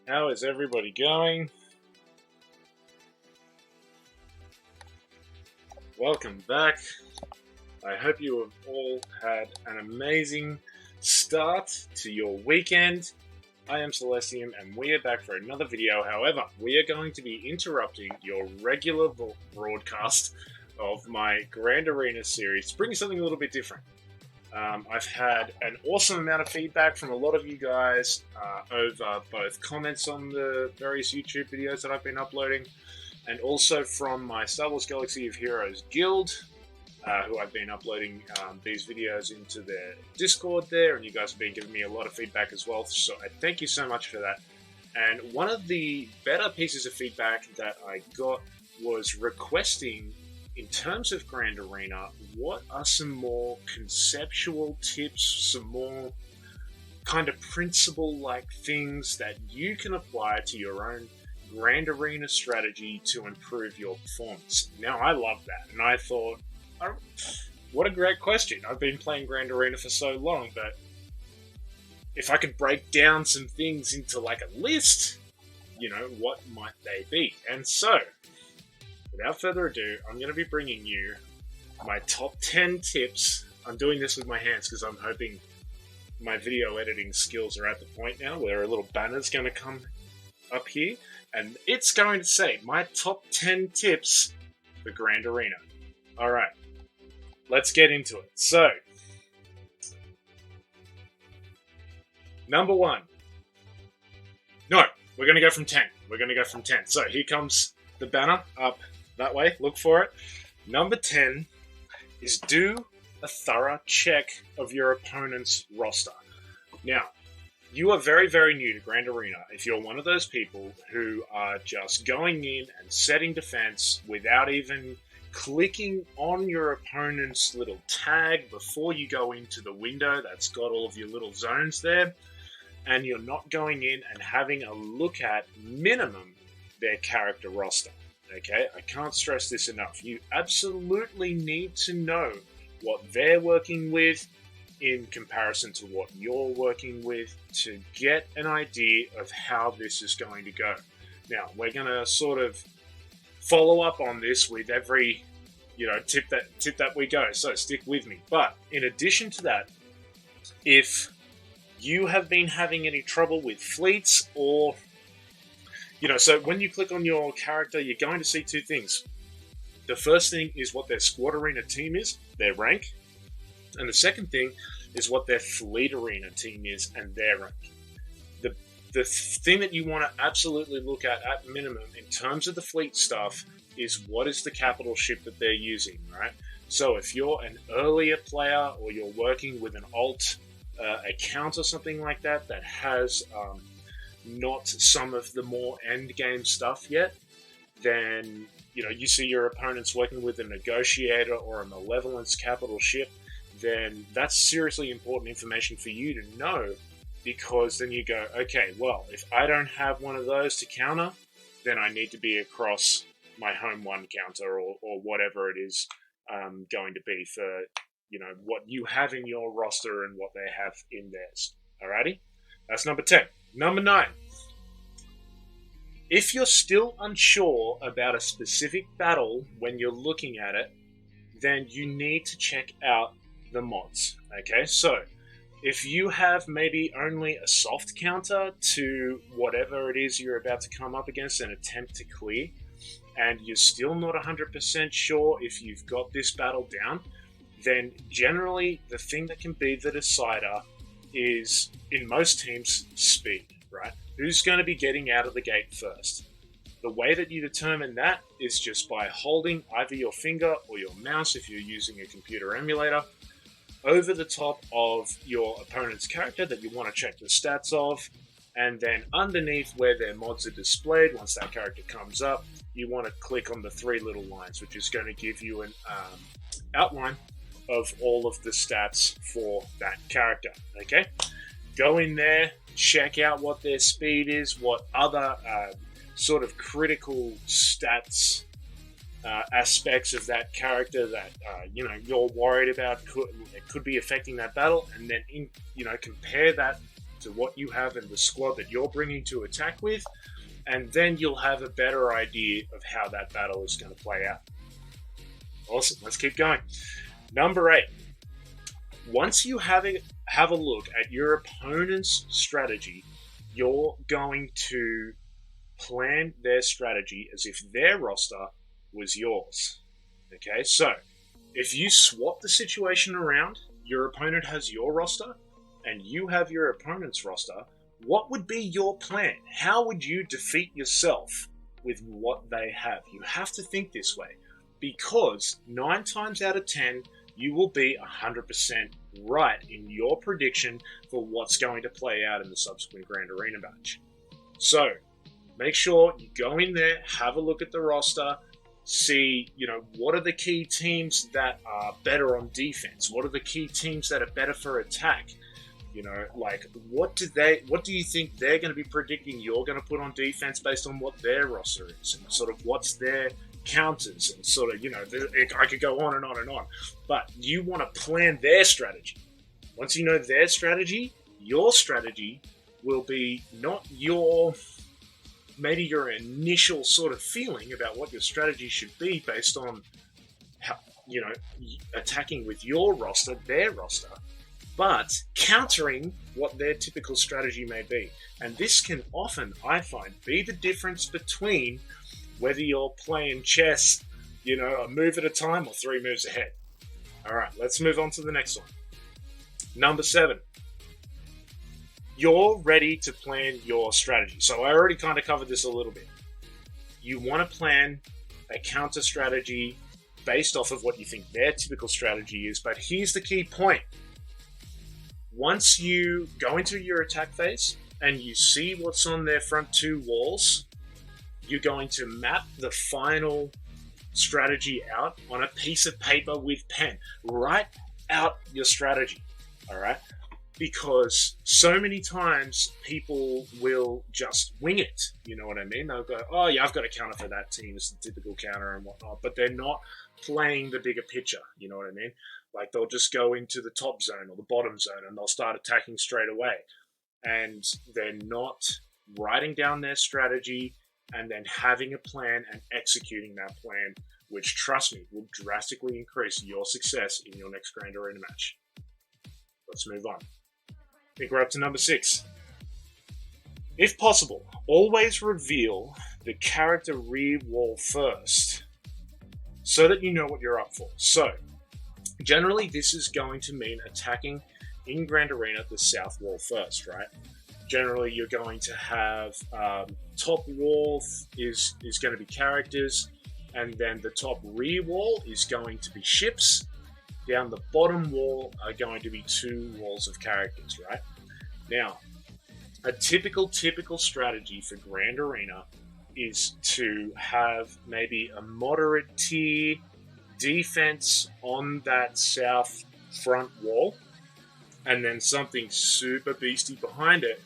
How is everybody going? Welcome back. I hope you have all had an amazing start to your weekend. I am Celestiam and we are back for another video. However, we are going to be interrupting your regular broadcast of my Grand Arena series to bring you something a little bit different. I've had an awesome amount of feedback from a lot of you guys over both comments on the various YouTube videos that I've been uploading, and also from my Star Wars Galaxy of Heroes guild, who I've been uploading these videos into their Discord there, and you guys have been giving me a lot of feedback as well, so I thank you so much for that. And one of the better pieces of feedback that I got was requesting, in terms of Grand Arena, what are some more conceptual tips, some more kind of principle-like things that you can apply to your own Grand Arena strategy to improve your performance? Now, I love that, and I thought, oh, what a great question. I've been playing Grand Arena for so long, but if I could break down some things into like a list, what might they be? And so, without further ado, I'm going to be bringing you my top 10 tips. I'm doing this with my hands because I'm hoping my video editing skills are at the point now where a little banner's going to come up here, and it's going to say my top 10 tips for Grand Arena. Alright, let's get into it. So, number 1. No, we're going to go from 10. We're going to go from 10. So, here comes the banner up that way. Look for it. Number 10 is do a thorough check of your opponent's roster. Now, you are very, very new to Grand Arena. If you're one of those people who are just going in and setting defense without even clicking on your opponent's little tag before you go into the window that's got all of your little zones there, and you're not going in and having a look at minimum their character roster. Okay, I can't stress this enough. You absolutely need to know what they're working with in comparison to what you're working with to get an idea of how this is going to go. Now, we're going to sort of follow up on this with every, tip that we go, so stick with me. But in addition to that, if you have been having any trouble with fleets or so when you click on your character, you're going to see two things. The first thing is what their Squad Arena team is, their rank. And the second thing is what their Fleet Arena team is and their rank. The thing that you want to absolutely look at minimum in terms of the fleet stuff is what is the capital ship that they're using, right? So if you're an earlier player or you're working with an alt account or something like that that has not some of the more end game stuff yet, then you see your opponents working with a negotiator or a malevolence capital ship, then that's seriously important information for you to know, because then you go, okay, well, if I don't have one of those to counter, then I need to be across my home one counter or whatever it is going to be for what you have in your roster and what they have in theirs. Alrighty? That's number 10. Number 9. If you're still unsure about a specific battle when you're looking at it, then you need to check out the mods. Okay, so if you have maybe only a soft counter to whatever it is you're about to come up against and attempt to clear, and you're still not 100% sure if you've got this battle down, then generally the thing that can be the decider is, in most teams, speed, right? Who's going to be getting out of the gate first? The way that you determine that is just by holding either your finger or your mouse, if you're using a computer emulator, over the top of your opponent's character that you want to check the stats of, and then underneath where their mods are displayed, once that character comes up, you want to click on the 3 little lines, which is going to give you an outline of all of the stats for that character. Okay, go in there, check out what their speed is, what other sort of critical stats aspects of that character that you're worried about could be affecting that battle, and then compare that to what you have in the squad that you're bringing to attack with, and then you'll have a better idea of how that battle is going to play out. Awesome, let's keep going. Number 8. Once you have a look at your opponent's strategy, you're going to plan their strategy as if their roster was yours. Okay, so if you swap the situation around, your opponent has your roster and you have your opponent's roster, what would be your plan? How would you defeat yourself with what they have? You have to think this way, because 9 times out of 10, you will be 100% right in your prediction for what's going to play out in the subsequent Grand Arena match. So, make sure you go in there, have a look at the roster, see, what are the key teams that are better on defense? What are the key teams that are better for attack? What do you think they're going to be predicting you're going to put on defense based on what their roster is, and sort of what's their counters, and sort of, I could go on and on and on. But you want to plan their strategy. Once you know their strategy, your strategy will be not maybe your initial sort of feeling about what your strategy should be based on how, attacking with your roster, their roster, but countering what their typical strategy may be. And this can often, I find, be the difference between whether you're playing chess, a move at a time or 3 moves ahead. All right, let's move on to the next one. Number 7. You're ready to plan your strategy. So I already kind of covered this a little bit. You want to plan a counter strategy based off of what you think their typical strategy is. But here's the key point. Once you go into your attack phase and you see what's on their front 2 walls, you're going to map the final strategy out on a piece of paper with pen. Write out your strategy, all right? Because so many times people will just wing it, you know what I mean? They'll go, oh yeah, I've got a counter for that team, it's the typical counter and whatnot, but they're not playing the bigger picture, you know what I mean? Like, they'll just go into the top zone or the bottom zone and they'll start attacking straight away. And they're not writing down their strategy and then having a plan and executing that plan, which, trust me, will drastically increase your success in your next Grand Arena match. Let's move on. I think we're up to number 6. If possible, always reveal the character rear wall first so that you know what you're up for. So, generally, this is going to mean attacking in Grand Arena the south wall first, right? Generally, you're going to have top wall is going to be characters, and then the top rear wall is going to be ships. Down the bottom wall are going to be 2 walls of characters, right? Now, a typical strategy for Grand Arena is to have maybe a moderate tier defense on that south front wall, and then something super beastie behind it.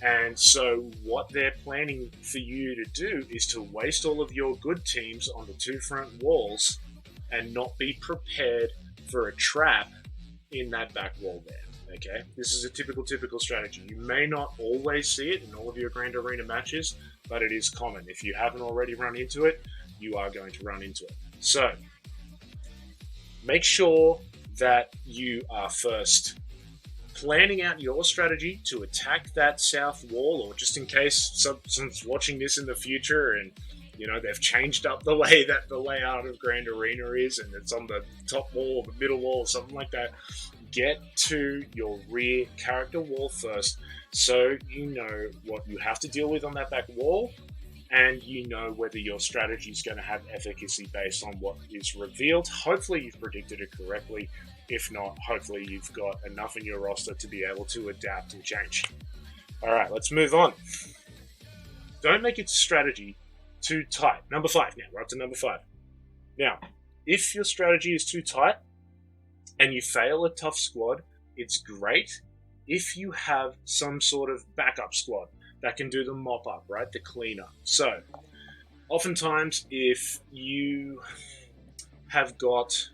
And so what they're planning for you to do is to waste all of your good teams on the 2 front walls and not be prepared for a trap in that back wall there. Okay, this is a typical strategy. You may not always see it in all of your Grand Arena matches, but it is common. If you haven't already run into it, you are going to run into it. So make sure that you are first planning out your strategy to attack that south wall, or just in case someone's watching this in the future and they've changed up the way that the layout of Grand Arena is and it's on the top wall or the middle wall or something like that. Get to your rear character wall first so you know what you have to deal with on that back wall, and you know whether your strategy is going to have efficacy based on what is revealed. Hopefully you've predicted it correctly. If not, hopefully you've got enough in your roster to be able to adapt and change. Alright, let's move on. Don't make your strategy too tight. Number 5 now. We're up to number 5. Now, if your strategy is too tight and you fail a tough squad, it's great if you have some sort of backup squad that can do the mop-up, right? The cleanup. So, oftentimes, if you have got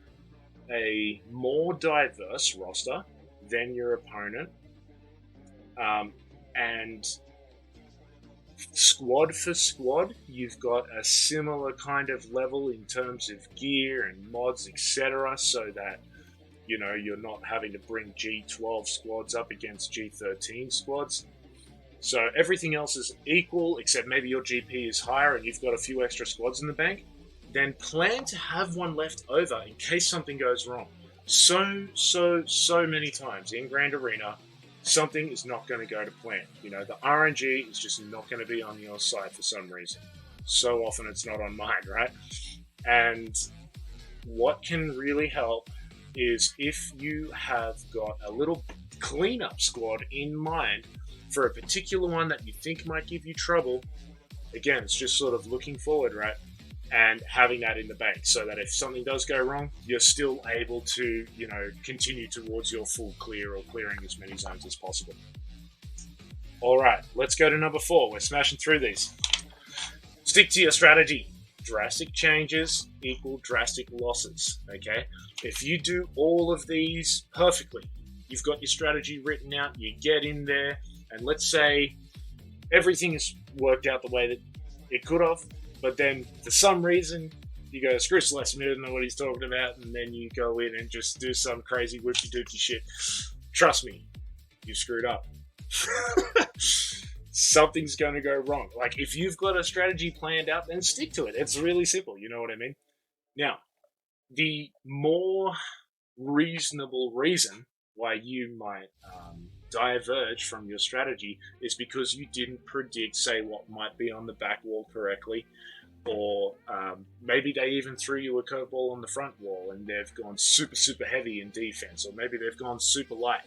a more diverse roster than your opponent, And squad for squad, you've got a similar kind of level in terms of gear and mods, etc., so that you're not having to bring G12 squads up against G13 squads. So everything else is equal, except maybe your GP is higher and you've got a few extra squads in the bank. Then plan to have one left over in case something goes wrong. So many times in Grand Arena, something is not going to go to plan. The RNG is just not going to be on your side for some reason. So often it's not on mine, right? And what can really help is if you have got a little cleanup squad in mind for a particular one that you think might give you trouble. Again, it's just sort of looking forward, right? And having that in the bank so that if something does go wrong, you're still able to, continue towards your full clear or clearing as many zones as possible. All right, let's go to number 4. We're smashing through these. Stick to your strategy. Drastic changes equal drastic losses, okay? If you do all of these perfectly, you've got your strategy written out, you get in there, and let's say everything has worked out the way that it could have, but then for some reason you go, screw Celestiam, I don't know what he's talking about, and then you go in and just do some crazy whoopty-doopty shit. Trust me, you screwed up. Something's going to go wrong. Like, if you've got a strategy planned out, then stick to it. It's really simple, you know what I mean? Now, the more reasonable reason why you might diverge from your strategy is because you didn't predict, say, what might be on the back wall correctly, or maybe they even threw you a curveball on the front wall and they've gone super heavy in defense, or maybe they've gone super light.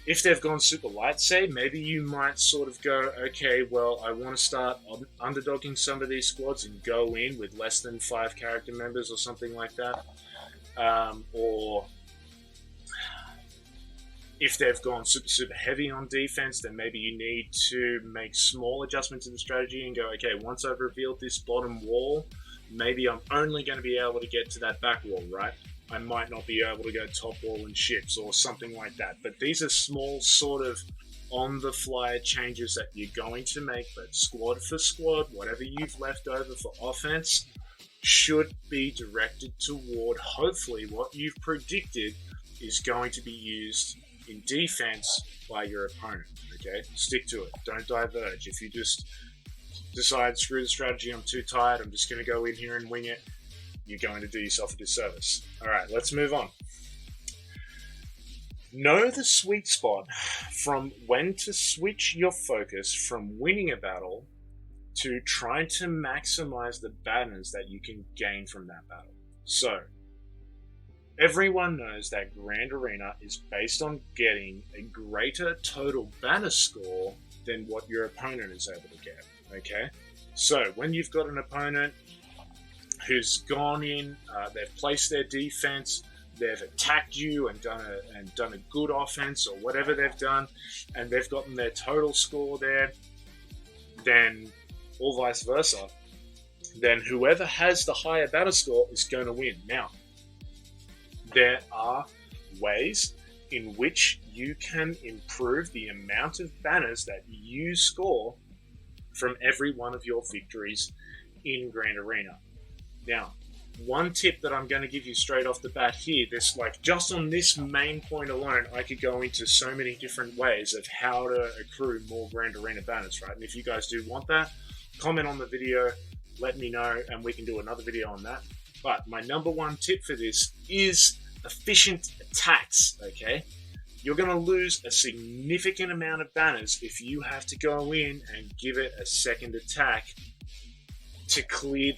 If they've gone super light, say, maybe you might sort of go, okay, well, I want to start underdogging some of these squads and go in with less than 5 character members or something like that. Or if they've gone super heavy on defense, then maybe you need to make small adjustments in the strategy and go, okay, once I've revealed this bottom wall, maybe I'm only going to be able to get to that back wall, right? I might not be able to go top wall and ships or something like that. But these are small sort of on-the-fly changes that you're going to make, but squad for squad, whatever you've left over for offense should be directed toward, hopefully, what you've predicted is going to be used in defense by your opponent, okay? Stick to it. Don't diverge. If you just decide, screw the strategy, I'm too tired, I'm just going to go in here and wing it, you're going to do yourself a disservice. All right, let's move on. Know the sweet spot from when to switch your focus from winning a battle to trying to maximize the banners that you can gain from that battle. So, everyone knows that Grand Arena is based on getting a greater total banner score than what your opponent is able to get, okay? So, when you've got an opponent who's gone in, they've placed their defense, they've attacked you and done a good offense or whatever they've done, and they've gotten their total score there, then, or vice versa, then whoever has the higher battle score is going to win. Now, there are ways in which you can improve the amount of banners that you score from every one of your victories in Grand Arena. Now, one tip that I'm going to give you straight off the bat here, just on this main point alone, I could go into so many different ways of how to accrue more Grand Arena banners, right? And if you guys do want that, comment on the video, let me know, and we can do another video on that. But my number one tip for this is efficient attacks, okay? You're going to lose a significant amount of banners if you have to go in and give it a second attack to clear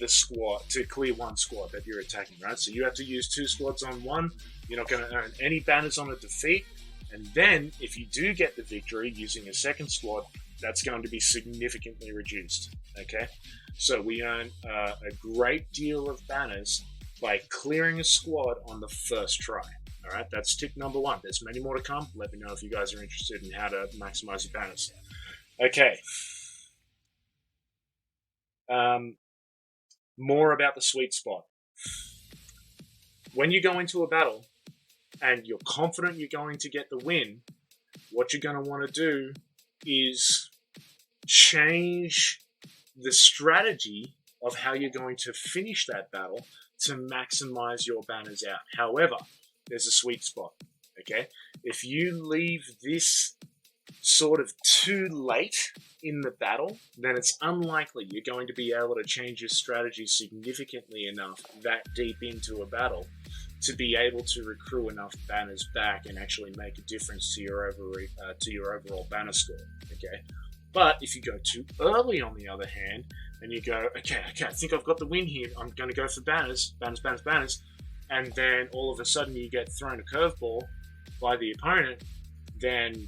one squad that you're attacking, right? So you have to use 2 squads on one. You're not going to earn any banners on a defeat. And then, if you do get the victory using a second squad, that's going to be significantly reduced, okay? So we earn a great deal of banners by clearing a squad on the first try, all right? That's tip number 1. There's many more to come. Let me know if you guys are interested in how to maximize your banners. Okay. More about the sweet spot. When you go into a battle and you're confident you're going to get the win, what you're going to want to do is change the strategy of how you're going to finish that battle to maximize your banners out. However, there's a sweet spot, okay? If you leave this sort of too late in the battle, then it's unlikely you're going to be able to change your strategy significantly enough that deep into a battle to be able to recruit enough banners back and actually make a difference to your overall banner score, okay? But if you go too early, on the other hand, and you go, okay, I think I've got the win here, I'm going to go for banners, and then all of a sudden you get thrown a curveball by the opponent, then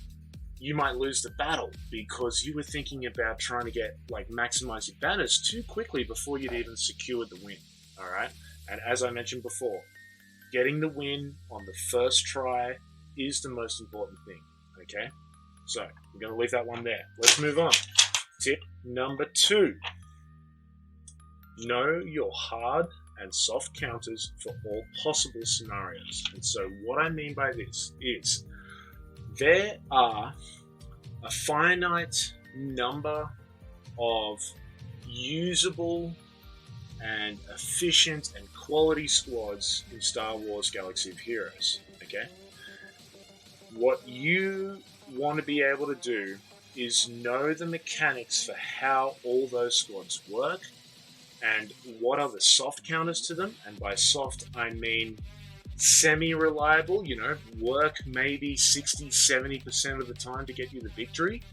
you might lose the battle because you were thinking about trying to get, like, maximize your banners too quickly before you'd even secured the win, all right? And as I mentioned before, getting the win on the first try is the most important thing, okay? So, we're going to leave that one there. Let's move on. Tip number 2. Know your hard and soft counters for all possible scenarios. And so what I mean by this is there are a finite number of usable and efficient and quality squads in Star Wars Galaxy of Heroes, okay? What you want to be able to do is know the mechanics for how all those squads work and what are the soft counters to them. And by soft, I mean semi-reliable, work maybe 60-70% of the time to get you the victory.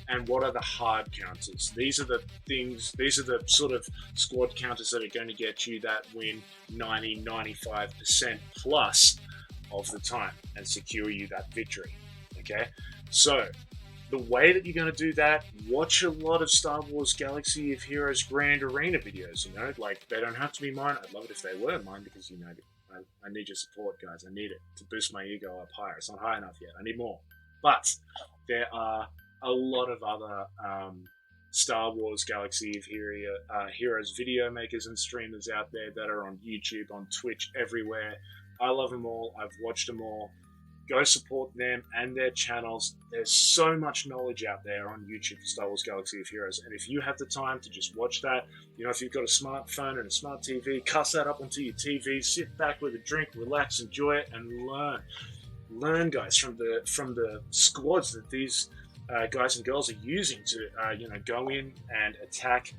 And what are the hard counters? These are the sort of squad counters that are going to get you that win 90-95% plus of the time and secure you that victory, okay? So, the way that you're going to do that, watch a lot of Star Wars Galaxy of Heroes Grand Arena videos, like, they don't have to be mine. I'd love it if they were mine because, I need your support, guys. I need it to boost my ego up higher. It's not high enough yet. I need more. But there are a lot of other Star Wars Galaxy of Heroes video makers and streamers out there that are on YouTube, on Twitch, everywhere. I love them all. I've watched them all. Go support them and their channels. There's so much knowledge out there on YouTube for Star Wars Galaxy of Heroes. And if you have the time to just watch that, if you've got a smartphone and a smart TV, cuss that up onto your TV, sit back with a drink, relax, enjoy it, and learn. Learn, guys, from the squads that these guys and girls are using to, go in and attack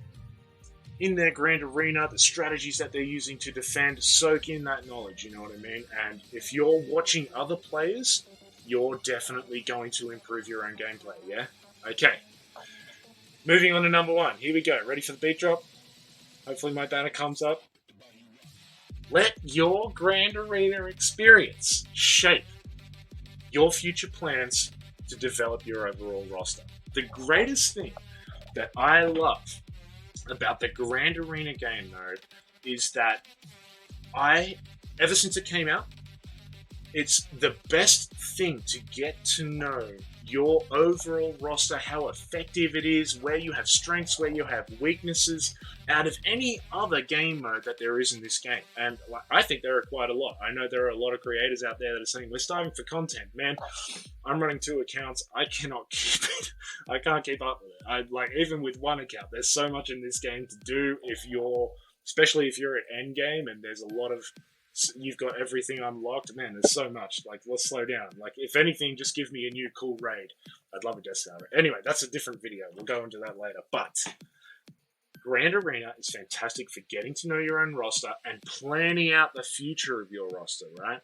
in their grand arena, the strategies that they're using to defend. Soak in that knowledge, you know what I mean? And if you're watching other players, you're definitely going to improve your own gameplay, yeah? Okay. Moving on to number 1. Here we go. Ready for the beat drop? Hopefully my banner comes up. Let your grand arena experience shape your future plans to develop your overall roster. The greatest thing that I love about the Grand Arena game mode is that ever since it came out, it's the best thing to get to know your overall roster, how effective it is, where you have strengths, where you have weaknesses, out of any other game mode that there is in this game. And I think there are quite a lot. I know there are a lot of creators out there that are saying, we're starving for content. Man, I'm running 2 accounts. I cannot keep it. I can't keep up with it. Even with 1 account, there's so much in this game to do especially if you're at endgame and there's a lot of, you've got everything unlocked. Man, there's so much. Let's slow down. If anything, just give me a new cool raid. I'd love a Death Star raid. Anyway, that's a different video. We'll go into that later. But Grand Arena is fantastic for getting to know your own roster and planning out the future of your roster, right?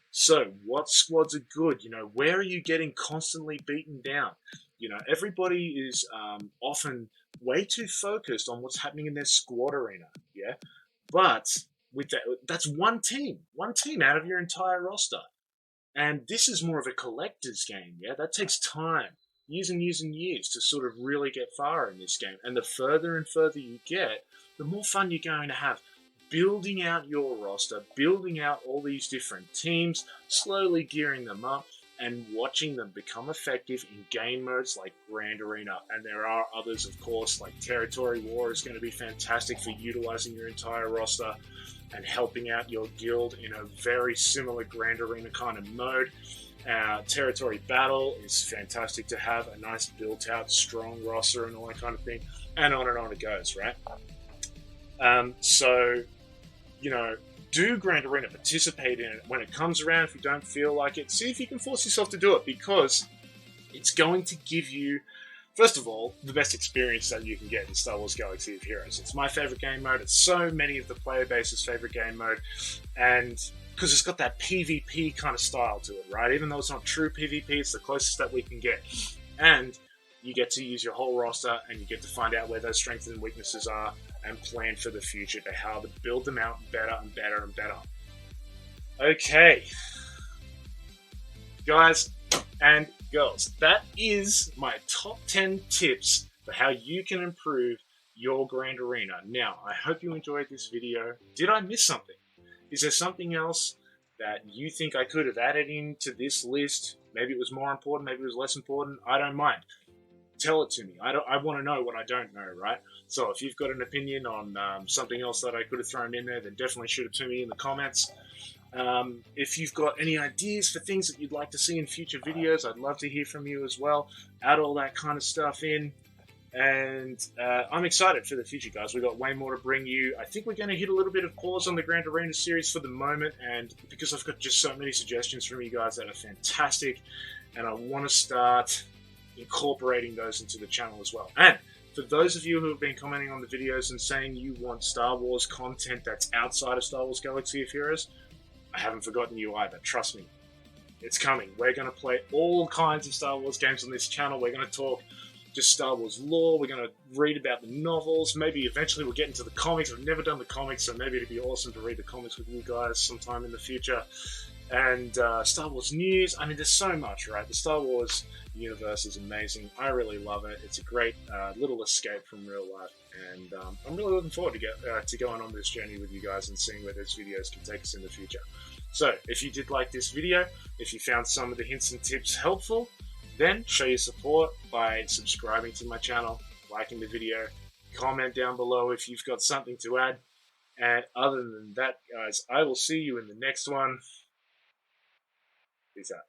So, what squads are good? Where are you getting constantly beaten down? Everybody is often way too focused on what's happening in their squad arena, yeah? But with that's one team out of your entire roster. And this is more of a collector's game, yeah? That takes time, years and years and years to sort of really get far in this game. And the further and further you get, the more fun you're going to have building out your roster, building out all these different teams, slowly gearing them up, and watching them become effective in game modes like Grand Arena. And there are others, of course, like Territory War is going to be fantastic for utilizing your entire roster and helping out your guild in a very similar Grand Arena kind of mode. Territory Battle is fantastic to have, a nice built out, strong roster and all that kind of thing, and on it goes, right? So, you know, do Grand Arena, participate in it when it comes around. If you don't feel like it, see if you can force yourself to do it, because it's going to give you, first of all, the best experience that you can get in Star Wars Galaxy of Heroes. It's my favorite game mode. It's so many of the player base's favorite game mode, and because it's got that PvP kind of style to it, right? Even though it's not true PvP, it's the closest that we can get. And you get to use your whole roster, and you get to find out where those strengths and weaknesses are, and plan for the future to how to build them out better and better and better. Okay, guys and girls, that is my top 10 tips for how you can improve your Grand Arena. Now, I hope you enjoyed this video. Did I miss something? Is there something else that you think I could have added into this list? Maybe it was more important, maybe it was less important. I don't mind. Tell it to me. I want to know what I don't know, right? So if you've got an opinion on something else that I could have thrown in there, then definitely shoot it to me in the comments. If you've got any ideas for things that you'd like to see in future videos, I'd love to hear from you as well. Add all that kind of stuff in. And I'm excited for the future, guys. We've got way more to bring you. I think we're going to hit a little bit of pause on the Grand Arena series for the moment, and because I've got just so many suggestions from you guys that are fantastic, and I want to start incorporating those into the channel as well. And for those of you who have been commenting on the videos and saying you want Star Wars content that's outside of Star Wars Galaxy of Heroes, I haven't forgotten you either. Trust me. It's coming. We're going to play all kinds of Star Wars games on this channel. We're going to talk just Star Wars lore. We're going to read about the novels. Maybe eventually we'll get into the comics. I've never done the comics, so maybe it'd be awesome to read the comics with you guys sometime in the future. And Star Wars news. I mean, there's so much, right? The Star Wars universe is amazing. I really love it. It's a great little escape from real life. And I'm really looking forward to going on this journey with you guys and seeing where those videos can take us in the future. So, if you did like this video, if you found some of the hints and tips helpful, then show your support by subscribing to my channel, liking the video, comment down below if you've got something to add. And other than that, guys, I will see you in the next one. Peace out.